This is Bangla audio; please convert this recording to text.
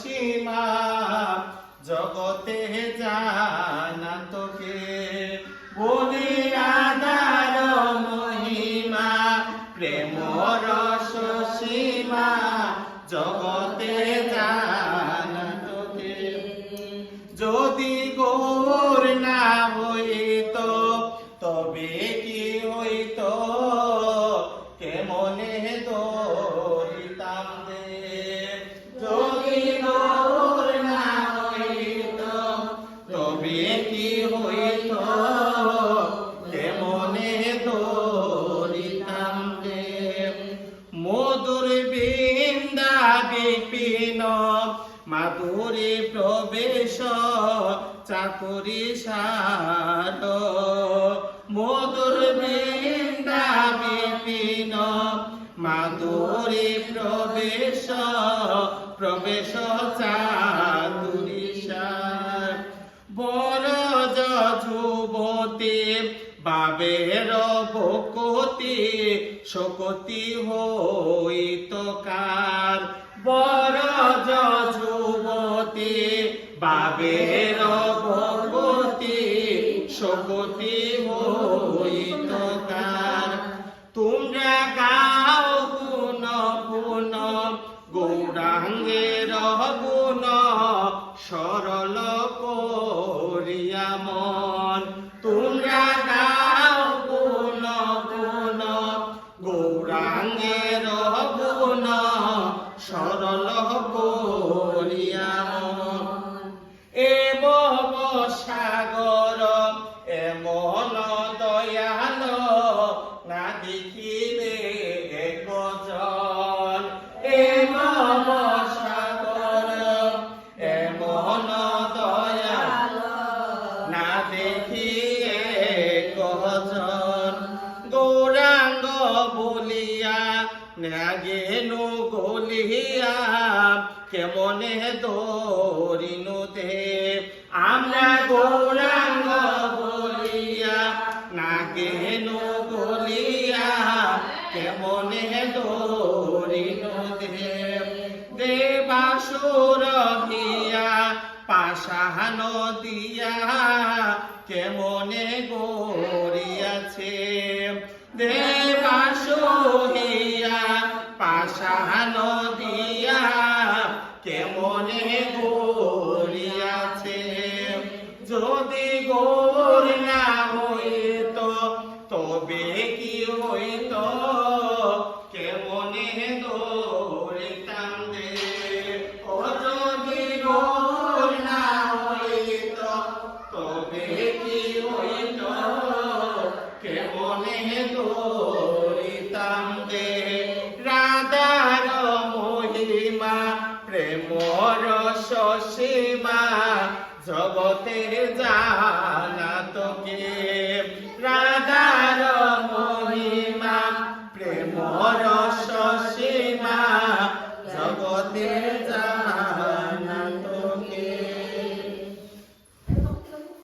সীমা জগতে জানা তোকে বলি আদার মহিমা প্রেম রস সীমা জগতে জানা তোকে যদি গৌর না হইত তবে কি হইত কেমনে দরিতাম দে যদি গৌর না হইত তবে কি হইত কেমনে দরিতাম দে মধুর বৃন্দা বিপিন মাধুরী প্রবেশ চাকুরি সার মধুর বৃন্দা বিপিন মাধুরী প্রবেশ প্রবেশ চাকুরি সার বড় যুবতী বাবের বকতি শকতি হইত কার বড় যুবতী বাবের বকতি শকতি হইত কার তোমরা গাও গুণ গুণ গৌরাঙ্গের গুণ সরল করিয়া মন তোমরা গাও গুণ গুণ গৌরাঙ্গের গুণ সরল করিয়া মন এ ভব সাগর এমন দয়াল না দেখিলে একজন এ ভব সাগর এমন দয়াল না দেখিলে একজন গৌরাঙ্গ বলিয়া নাগেনু গলিয়া কেমনে দরিনু দে আমরা গৌরাঙ্গ বলিয়া নাগেনু গলিয়া কেমনে দরিনু দে দেবাসুর হিয়া পাশান দিয়া কেমনে গড়িয়াছে দেবাসুহিয়া পাশান দিয়া কেমনে গড়িয়াছে যদি গৌর না হইত তবে কি হইত কেমনে দরিতাম দে ও যদি গৌর না হইত তবে কি হইত কেমনে দরিতাম দে রাধার মহিমা প্রেম রস সীমা জগতে জানা তোকে রাধা